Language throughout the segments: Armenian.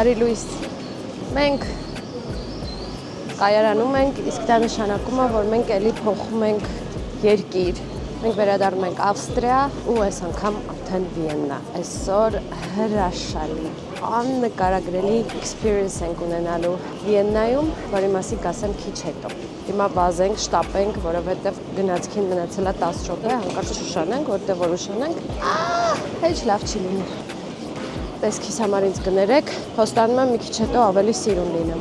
Բարի լույս։ Մենք կայարանում ենք, իսկ դա նշանակում է, որ մենք էլի փոխում ենք երկիր։ Մենք վերադառնում ենք Ավստրիա ու այս անգամ արդեն Վիեննա։ Այսօր հրաշալի, աննկարագրելի experience ենք ունենալու Վիեննայում, որի մասին կասեմ քիչ հետո։ Հիմա վազենք, շտապենք, որովհետև գնացքին մնացել է 10 րոպե, հանկարծ շուշանենք, որտեղ որ ուշանենք, հեչ լավ չի լինի։ Տեսքիս համար ինձ կներեք, հոստանում եմ մի քիչ հետո ավելի սիրուն լինեմ։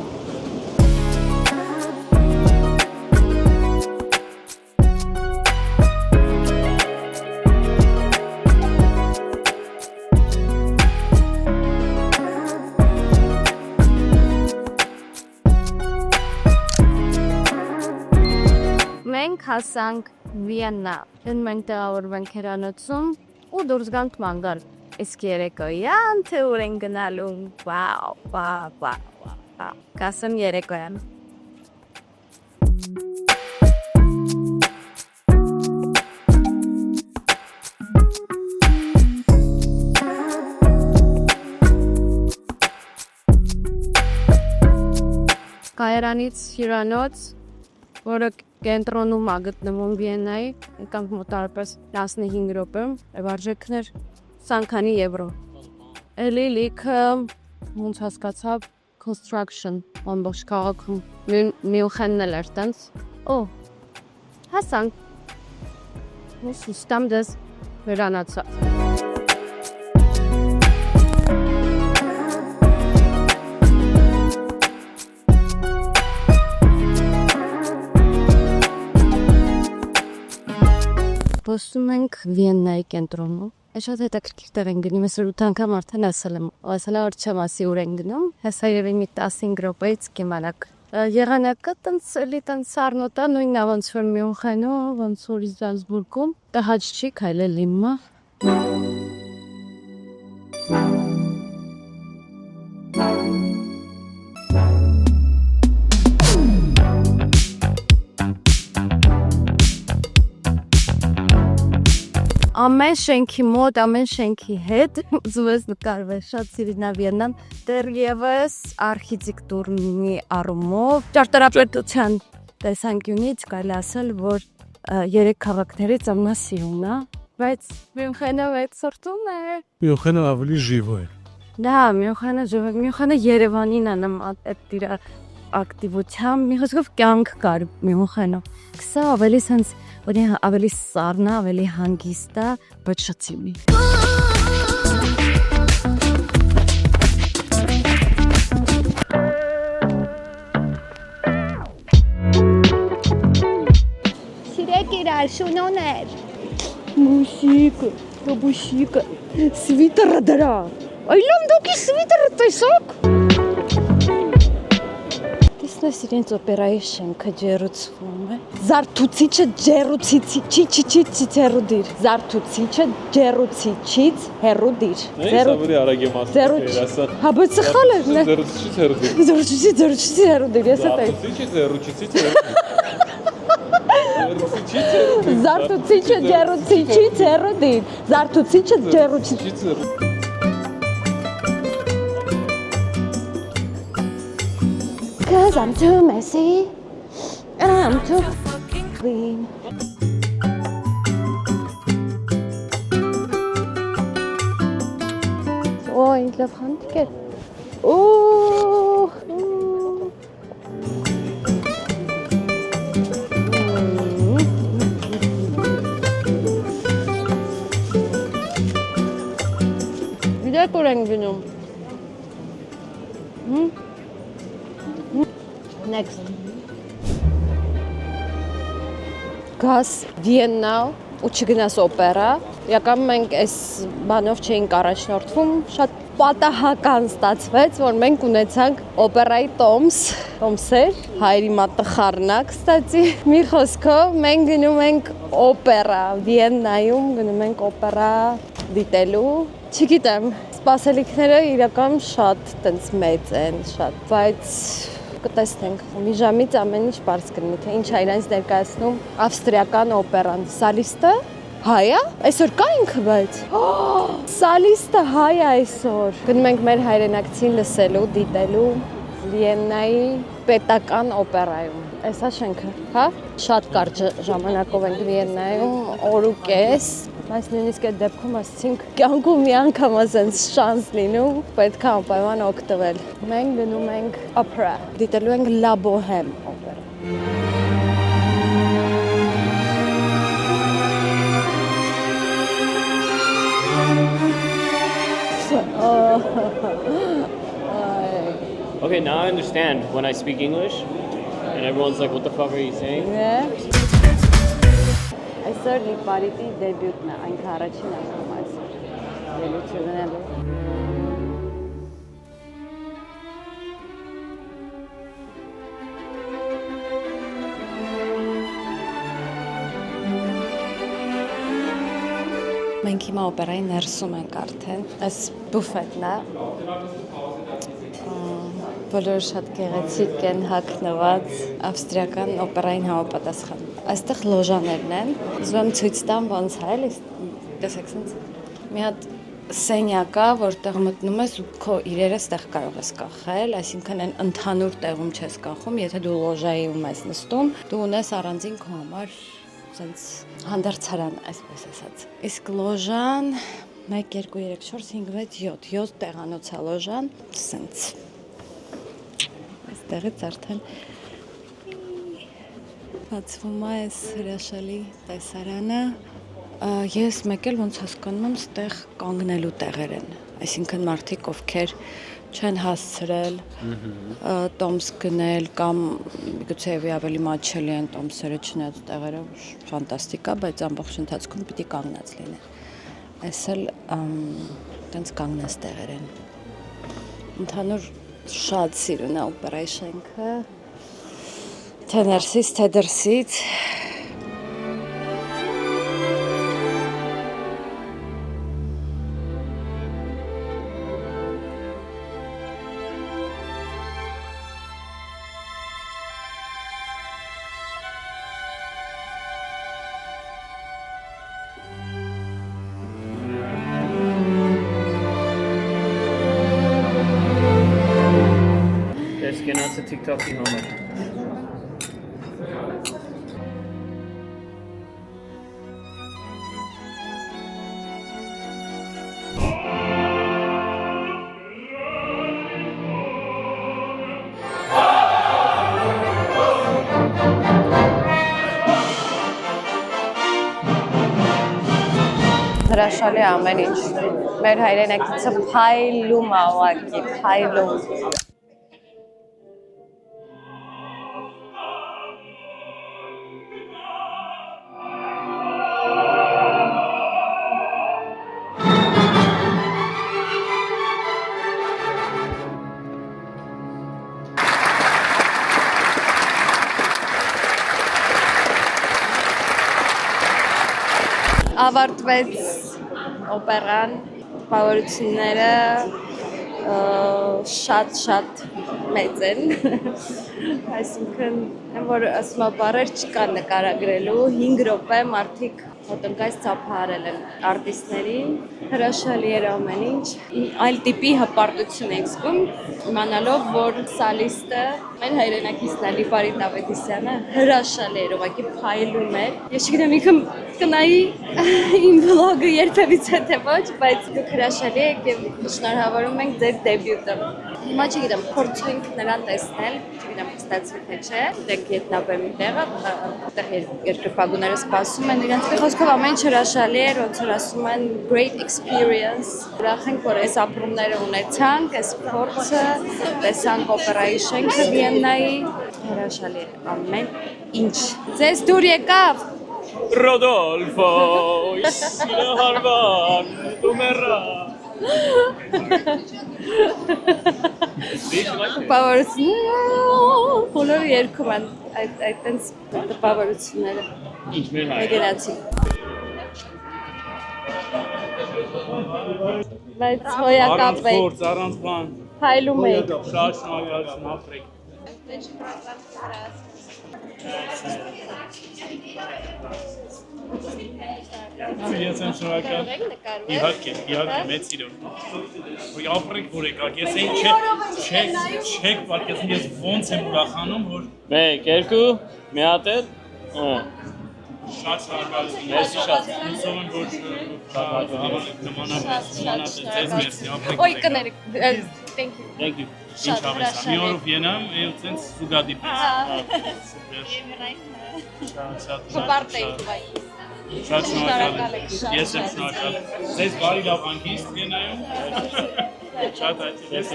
Մենք հասանք Վիեննա, մենք տեղավորվենք հյուրանոցում ու դուրս գանք ման գալ։ Իսկ երեկոյան թե ուր են գնալու, վաու, կասեմ երեկոյան։ Կայարանից հյուրանոց, որը կենտրոնում է գտնվում Վիեննայի, եկանք մոտարապես 15 րոպե, արժեքն էր 20 եվրո։ Էլի լիքը ոնց հասկացա construction ամբողջ քաղաքում Մյունխենն էլ էր տենց։ Հասանք։ Սուստամ դες վերանացա։ Խոսում ենք Վիեննայի կենտրոնում։ Շատ հետաքրքիր տեղ են գնում, ես 8 անգամ արդեն ասել եմ, որ չեմ ասի ուր են գնում, հեսա երևի մի 15 րոպեից կիմանաք։ Եղանակը տենց էլի տենց սառնոտ է, նույնն է ոնց որ Մյունխենում, ոնց որ Զալցբուրգում, տհաճ չի, քայլել իմը։ Ամեն շենքի մոտ, ամեն շենքի հետ զուգես նկարվել, շատ սիրուն է Վիեննան, դեռևս արխիտեկտուրնի առումով, ճարտարապետության տեսանկյունից կարելի ասել, որ երեք քաղաքներից ամենասիրունն է, բայց Մյունխենը վեցորտուն է։ Մյունխենը ավելի живой։ Դա, Մյունխենը живой, Մյունխենը Երևանին է նման այդ իր ակտիվությամբ, մի խոսքով կյանք կար Մյունխենը։ Սա ավելի sense Որի ավելի սառն է, ավելի հանգիստ է, բայց շատ սիրուն է։ Սիրեք իրար, շունոներ։ Մուսիկը, սվիտերը դրա։ Այլամ դուք սվիտերը տեսակ։ Տեսնես իրենց օպերայի շենքը ջերուցվում է։ Զարթուցիչը ջերուցիչից հեռու դիր։ Զարթուցիչը ջերուցիչից հեռու դիր։ Ավելի արագ եմ ասում։ Հա, բայց սխալ է։ Ջերուցիչից հեռու դիր։ Զարթուցիչից հեռու դիր, ես էտա։ Զարթուցիչը ջերուցիչից հեռու դիր։ Զարթուցիչը ջերուցիչից հեռու։ Cause I'm too messy and I'm too clean. Ինձ լավ խանդիկ էր։ Գիտեք ուր ենք գնում։ Next. Գաս Վիեննա ու չգնաս օպերա։ Իրականում մենք այս բանով չէինք առաջնորդվում, շատ պատահական ստացվեց, որ մենք ունեցանք օպերայի տոմսեր, հայերի մատխառնա, կստացի։ Մի խոսքով մենք գնում ենք օպերա, Վիեննայում գնում ենք օպերա դիտելու։ Չգիտեմ, սպասելիքները իրականում շատ տենց մեծ են, շատ, բայց կտեսնենք։ Մի ժամից ամեն ինչ բարձ կլինի, թե ինչ է իրենց ներկայացնում ավստրիական օպերան։ Սալիստը Հայ է? Այսօր կա ինքը բայց։ Սալիստը հայ է այսօր։ Գնում ենք մեր հայրենակցին լսելու, դիտելու Վիեննայի պետական օպերայում։ Էս է շենքը, հա? Շատ կարճ ժամանակով ենք Վիեննայում, օր ու կես, բայց նույնիսկ այդ դեպքում ասեցինք կյանքում մի անգամ ասենց շանս լինում, պետք է անպայման օգտվել։ Մենք գնում ենք օպերա, դիտելու ենք La Bohème օպերա։ Okay, now I understand when I speak English and everyone's like, what the fuck are you saying? Այսօր Լիպարիտի դեբյուտն է, այնքը առաջին անգամ այսօր ելույթունելու։ Մենք հիմա օպերայի ներսում ենք արդեն, այս բուֆետն է, բոլորը շատ գեղեցիկ են հագնված, ավստրիական օպերային համապատասխան։ Այստեղ լոժաներն են, ուզում եմ ցույց տամ ոնց է, էլի, տեսեք սենց։ Մի հատ սենյակ է, որտեղ մտնում ես ու քո իրերը ստեղ կարող ես կախել, այսինքն այն ընդհանուր տեղում չես կախում, եթե դու լոժայում ես նստում, դու ունես առանձին քո համար սենց հանդերձարան, այսպես ասած։ Իսկ լոժան 1 2 3 4 5 6 7 տեղանոց է լոժան, սենց։ Այստեղից արդեն բացվում է այս հրաշալի տեսարանը։ Ես մեկ էլ ոնց հասկանում եմ, ստեղ կանգնելու տեղեր են, այսինքն մարդիկ ովքեր չեն հասցրել տոմս գնել կամ միգուցեևի ավելի մատչելի են տոմսերը չնայած տեղերը ֆանտաստիկ է, բայց ամբողջ ընթացքում պիտի կանգնած լինեն։ Այս էլ տենց կանգնած տեղեր են։ Ընդհանուր շատ սիրուն է օպերայի շենքը, թե ներսից, թե դրսից։ Ես գնացի TikTok-ի համար։ Հրաշալի ամեն ինչ։ Մեր հայրենակիցը փայլում է ուղղակի, փայլում։ Ավարտվեց օպերան, տպավորությունները շատ մեծ են, այսինքն, որ ասում եմ բառեր չկան նկարագրելու, 5 րոպե մարդիկ ոտնկայց ծափահարել են արտիստներին, հրաշալի էր ամեն ինչ, այլ տիպի հպարտություն ենք զգում, իմանալով, որ սալիստը, մեր հայրենակիցն է Լիպարիտ Ավետիսյանը, հրաշալի էր, ուղղակի փայլում էր, ես չգիտեմ ինքն կնայի իմ վլոգը երբևիցե թե ոչ, բայց դուք հրաշալի եք և շնորհավորում ենք ձեր դեբյուտը։ Հիմա չգիտեմ, փորձենք նրան տեսնել, չգիտեմ ստացվի թե չէ, դեք ետնաբեմի տեղը, այդտեղ երկրպագուները սպասում են իրենց խոսքով ամեն ինչ հրաշալի էր, ոնց որ ասում են great experience, ուրախ ենք, որ այս ապրումները ունեցանք, այս փորձը, տեսանք օպերայի շենքը Վիեննայի, հրաշալի էր ամեն ինչ։ Ձեզ դուր եկավ։ Rodolfo, Isila Harvan, tu merra. Տպավորությունները, բոլորը երգում են այդտենց տպավորությունները։ Ինչ մեր հայ։ Գնացի։ Բայց հոյակապ է։ Փորձ առանց բան։ Հայլում եք։ Շատ շնորհակալ Աֆրիկ։ Ես եմ շնորհակալ։ Իհարկե, մեծ սիրով։ Որ ապրեք որ եկաք, ես չեք պատկերացնում ես ոնց եմ ուրախանում, որ 1, 2, մի հատ էլ։ շատ շնորհակալություն։ Մերսի շատ։ Հուսով եմ որ նմանապես ձեզ մերսի ապրեք։ Ոյ կներեք, thank you։ Thank you։ Ինչ ավես, մի օրով ենամ, ու ցենց զուգադի պես։ Շատ շնորհակալ եմ։ Ես եմ շնորհակալ։ Ձեզ բարի լավ հանգիստ գնայում։ Շատ այդպես։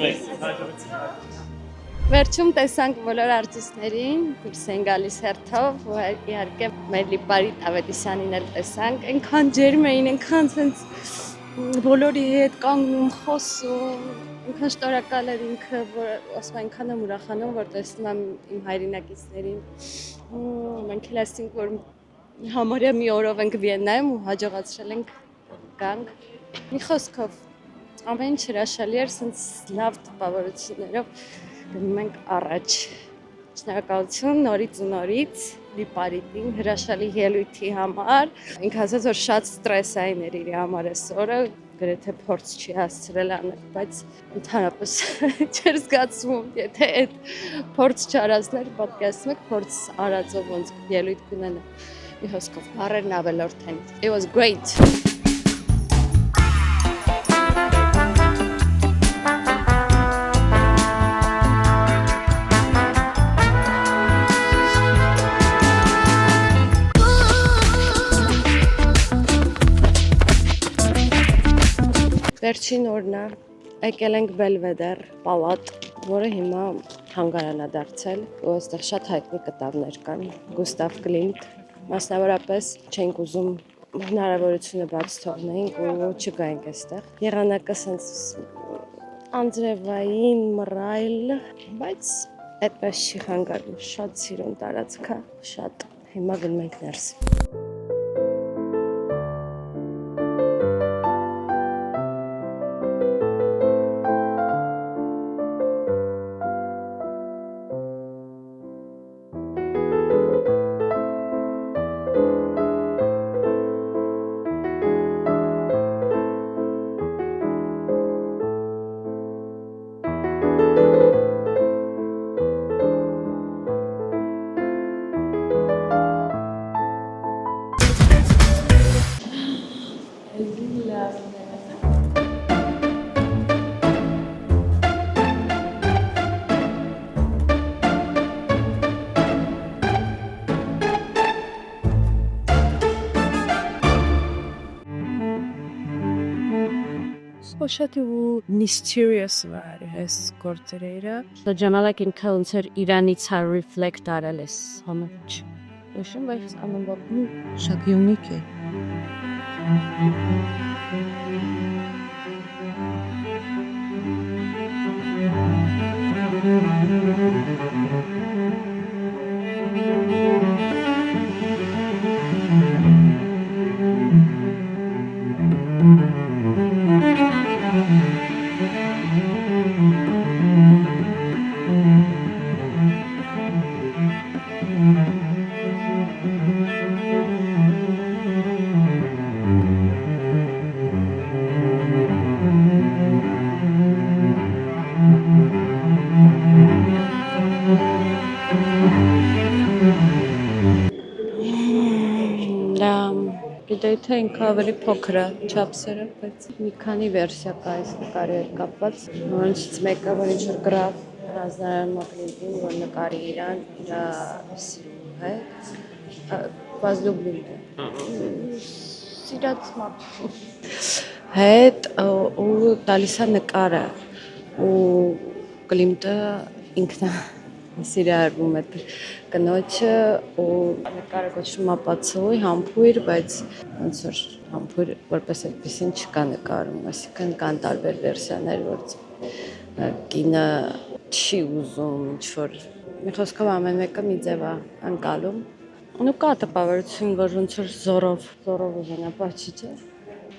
Վերջում տեսանք բոլոր արտիստներին, դուրս են գալիս հերթով, ու իհարկե մեր Լիպարի Ավետիսյանին էլ տեսանք, այնքան ջերմ էին, այնքան ցենց բոլորի հետ կանգնում, խոսում, այնքան շնորհակալ էր ինքը, որ ասում այնքան եմ ուրախանում, որ տեսնում եմ իմ հայրենակիցներին։ Մենք էլ ասենք, որ համարյա մի օրով ենք Վիեննայում ու հաջողացրել ենք գանք։ Մի խոսքով, ամեն ինչ հրաշալի էր, ցենց լավ տպավորություններով գնում ենք առաջ։ Շնորհակալություն նորից ու նորից Լիպարիտին հրաշալի ելույթի համար։ Ինքը ասաց, որ շատ ստրեսային էր իր համար այսօրը, գրեթե փորձ չի հասցրել անել, բայց ընդհանրապես չէր զգացվում, եթե այդ փորձ չարածներ, պատկերացնում եք փորձ արածով ոնց ելույթ կունենա։ Մի խոսքով, բառերն ավելորդ են։ It was great. Վերջին օրն է, եկել ենք Բելվեդեր պալատ, որը հիմա թանգարան է դարձել, ու այստեղ շատ հայտնի կտավներ կան, Գուստավ Կլիմտ, մասնավորապես չենք ուզում հնարավորությունը բաց թողնեինք ու չգայինք այստեղ։ Եղանակը սենց անձրևային, մռայլ, բայց այդպես չի խանգարում, շատ սիրուն տարածք է, շատ, հիմա գնում ենք ներս։ Շատ ու mysterious վար էս գործերը։ Ժամանակ ինքը ոնց էր Իրանից reflect արել էս համաճ։ Ոչմ բայց անընդհատ շատ unique է։ Գիտեի թե ինքը ավելի փոքր է չափսերը, բայց մի քանի վերսիա կա այս նկարի հետ կապված, որոնցից մեկը որ ինչ-որ գրավ Ռազնարան Մակլինտին, որ նկարի իրան, իր սիրուն է, Վազլուբլին է, սիրած մարդու հետ ու տալիս է նկարը, ու Կլիմտը ինքն է սիրարվում է կնոջը ու նկարը կոչվում է բացույ, համբույր, բայց ոնց որ համբույր որպես այդպեսին չկա նկարում, այսինքն կան տարբեր վերսիաներ, որ կինը չի ուզում ինչ-որ մի խոսքով ամեն մեկը մի ձև է անցալում ու կա տպավորություն, որ ոնց որ զորով ուզենա, չի չէ։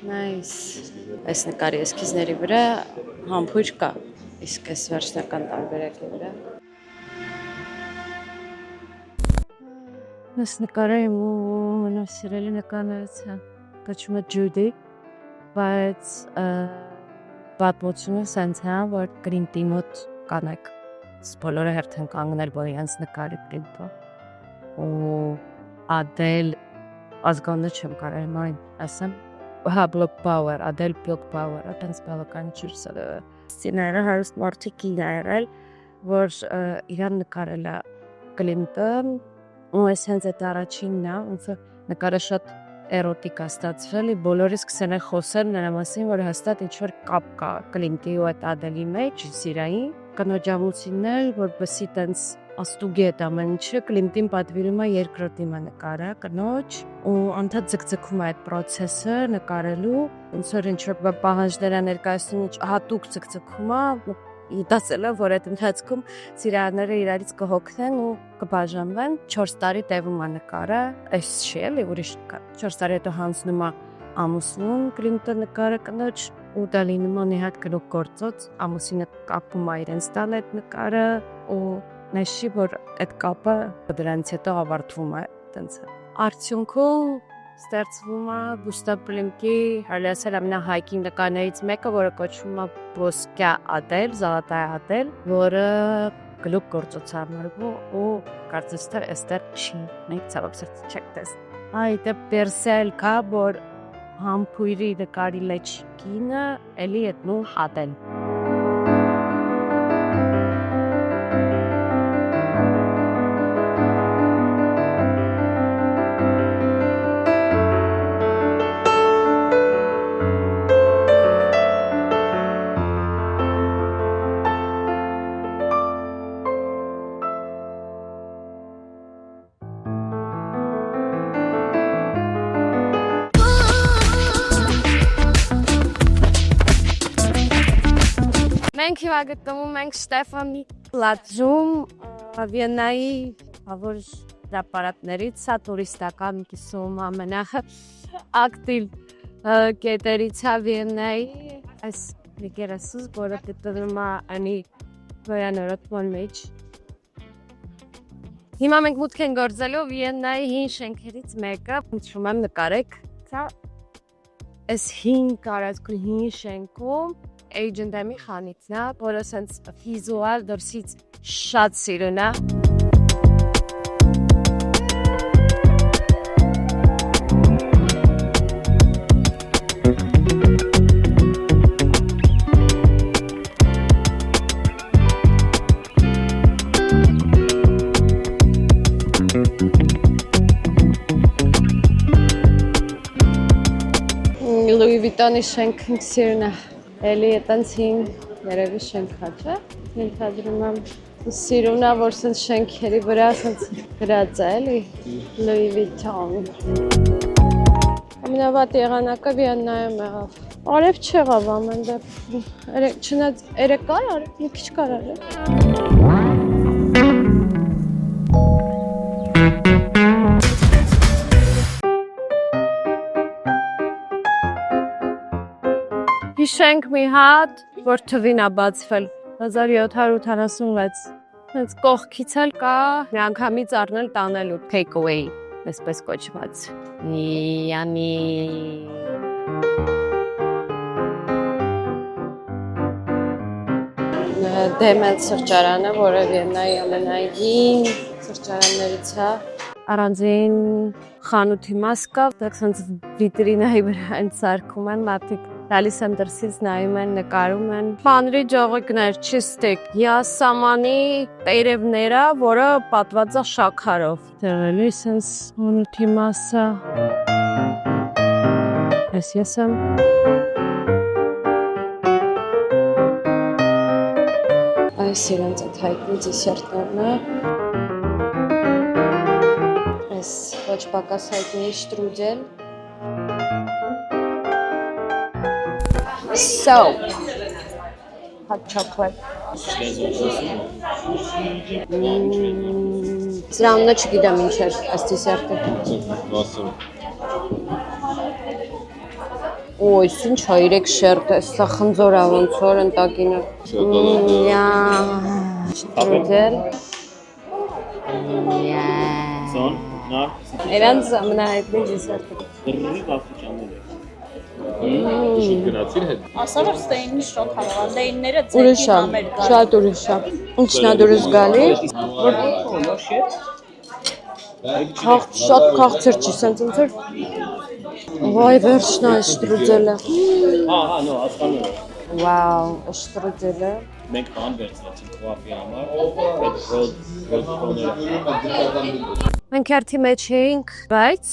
Նայս այս նկարի էսքիզների վրա համբույր կա, իսկ այս վերջնական տարբերակի վրա Ես նկարը իմ ամենասիրելի նկարներից է, կոչվում է Ջուդի, բայց պատմությունը սենց է, որ Կլինտի մոտ կանեք, բոլորը հերթ են կանգնել, որ իրենց նկարի Կլինտը, ու Adele ազգանը չեմ կարել մայն, ասեմ, Block Power, Adele Block Power, այդպես բավական չուրս է սցեները հարուստ մարդիկ իրել, որ իրան նկարել է Կլինտը, ու ես հենց այդ առաջինն է, ոնց նկարը շատ էրոտիկ է ստացվել, բոլորը սկսել են խոսել նրա մասին, որ հաստատ ինչ-որ կապ կա Կլինտի ու այդ Ադելի մեջ, սիրային, կնոջամությունն էլ, որպեսզի տենց աստուգի այդ ամեն ինչը Կլինտին պատվիրում է երկրորդ իմը նկարը, կնոջ, ու անդադ ձգձգում է այդ պրոցեսը նկարելու, ոնց որ ինչ-որ պահանջներ է ներկայացնում, հատուկ ձգձգում է, դասել է, որ այդ ընթացքում սիրահարները իրարից կհոգնեն ու կբաժանվեն, 4 տարի տևում է նկարը, այս չի էլի, ուրիշ նկար, 4 տարի հետո հանձնում է ամուսնուն Կլինտը նկարը կնոջ, ու դա լինում է իհատ գլուխ գործոց, ամուսինը կապում է իրենց տան այդ նկարը, ու նշի, որ այդ կապը դրանից հետո ավարտվում է, տենց է։ Արդյունքում ստեղծվում է Գուստավ Կլիմտի հալիասել ամենահայկին նկարներից մեկը, որը կոչվում է Ոսկյա Ադել, Զալատայա Ադել, որը գլուխ գործոց համարվում ու կարծես թե այստեղ չի, մենք ցավոք սրտի չեք տեսնում։ Այդ պերսել կա, որ համբույրի նկարի լեչ կինը էլի այդ նույն Ադել։ Մենք հիմա գտնվում ենք Շտեֆանի պլաճում, Վիեննայիավոր հրապարակներից, սա տուրիստական կիսում ամենաակտիվ կետերից է Վիեննայի, այս եկեղեցուց, որը գտնվում է անի վերանորոգման մեջ։ Հիմա մենք մուտք ենք գործելու Վիեննայի հին շենքերից մեկը, հիշում եմ նկարեք, այս հին կարածքի հին շենքում H&M-ի խանութն է, որը սենց վիզուալ դրսից շատ սիրուն է։ Louis Vuitton-ի շենքն սիրուն է։ Էլի այտենց հին երևի շենքա, չէ։ Ենթադրում եմ սիրուն է, որ սենց շենքերի վրա սենց գրած է, էլի Louis Vuitton։ Ամենավատ եղանակը Վիեննայում եղավ։ Արև չեղավ ամեն դեպքում։ Չնայած երեկ կար, արև մի քիչ կար արև։ Հիշենք մի հատ, որ թվին է բացվել 1786, հենց կողքից էլ կա միանգամից առնել տանելու take away, այսպես կոչված, յանի Դեմել սրճարանը, որը Վիեննայի ամենահին սրճարաններից է, առանձին խանութի մաս կա, սենց վիտրինայի վրա են սարքում են, մարդիկ տալիս եմ դրսից նայում են, նկարում են։ Բանրի ջողիկներ, չիստիկ, յասամանի տերևները, որը պատված է շաքարով։ Տեղելի սենց խանութի մասը։ Ես եմ։ Այս իրենց այդ հայտնի դիսերտներն է։ Այս ոչ պակաս հայտնի շտրուդել։ Soap, hot chocolate. Սրանն չգիտեմ ինչ էր այս դիսերտը։ Ոյ, ինչ է 3 շերտ է, սա խնձոր է ոնց որ ընտակինը։ Շտրուդել։ No. Իրանց ամենահայտնի դեսերտը։ Դրի բացուճաններ է։ Շուտ գնացիր հետ։ Ասա որ ստեյնի շատ հավա, ստեյնները Ուրիշ ձերքի է, համեր կար։ շատ ուրիշ է։ Ինչն է դուրս գալի։ Շատ քաղցր չի, սենց ընթր։ Վայ, վերջն է շտրուդելը։ Հա, no, հասկանում եմ։ Վաու, շտրուդելը։ Մենք բան վերցրեցինք կոֆի համար, այդ ռոդ կոները։ Մենք հերթի մեջ էինք, բայց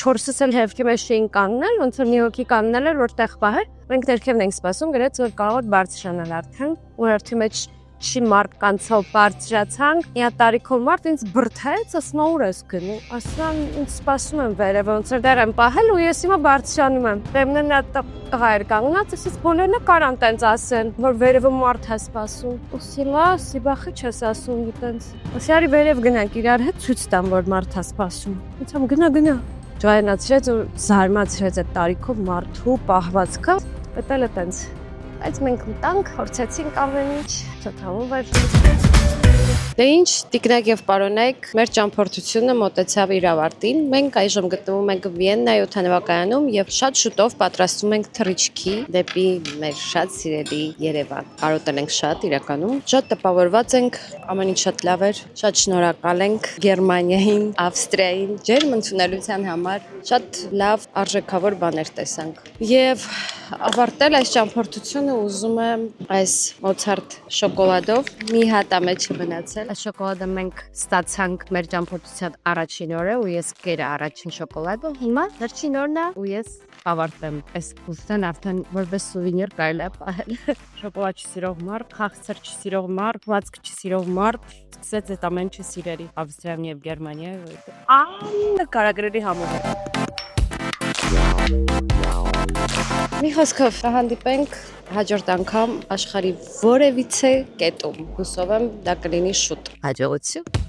4-ս էլ հերթի մեջ էինք կանգնել, ոնց որ մի հոգի կանգնել էր, որտեղ պահեր։ Մենք ներքևն էինք սպասում, գրեց որ կարող է բարձրանալ արդեն, ու հերթի մեջ չի մարդ կանցավ բարձրացանք, մի հատ տարիքով մարդ ինձ բրդեց, ասում ուր ես գնում, ասում ինձ սպասում եմ վերև, ոնց որ դեռ եմ պահել ու ես հիմա բարձրանում եմ։ Բեմնեն նա տղա էր կանգնած, ասես բոլորն կարան տենց ասեն, որ վերևը մարդ է սպասում։ Ուսիլա, սիբախը չես ասում տենց։ Ասի արի վերև գնանք իրար հետ ցույց տամ, որ մարդ է սպասում։ Ոնց գնա։ Ջայնացրեց ու զարմացրեց այդ տարիքով մարդու պահվածքը, պետել է տենց։ Բայց մենք մտանք, փորձեցինք ամեն ինչ, ցտամով էր։ Դե ինչ, տիկնակ եւ պարոնայք, մեր ճամփորդությունը մոտեցավ իր ավարտին։ Մենք այժմ գտնվում ենք Վիեննայի օդանավակայանում եւ շատ շուտով պատրաստվում ենք թռիչքի դեպի մեր շատ սիրելի Երևան։ Կարոտել ենք շատ իրականում։ Շատ տպավորված ենք, ամեն ինչ շատ լավ էր։ Շատ շնորհակալ ենք Գերմանիային, Ավստրիային ջերմ ընդունելության համար։ Շատ լավ արժեքավոր բաներ տեսանք։ Եվ ավարտել այս ճամփորդությունը ուզում եմ այս Մոցարտ շոկոլադով մի հատ ամեջ մնացել։ Այս շոկոլադը մենք ստացանք մեր ճամփորդության առաջին օրը ու ես կերա առաջին շոկոլադը։ Հիմա վերջին օրն է ու ես ավարտեմ։ Այս կուստան արդեն որպես սուվենիր կարելի է պահել։ Շոկոլադ չսիրող մարդ, խաղցր չսիրող մարդ, վազք չսիրող մարդ, սկսեց այդ ամեն ինչը սիրելի Ավստրիայում եւ Գերմանիայում։ Նկարագրելի համով է։ Մի խոսքով հանդիպենք հաջորդ անգամ աշխարհի որևիցե կետում։ Հուսով եմ դա կլինի շուտ։ Հաջողություն։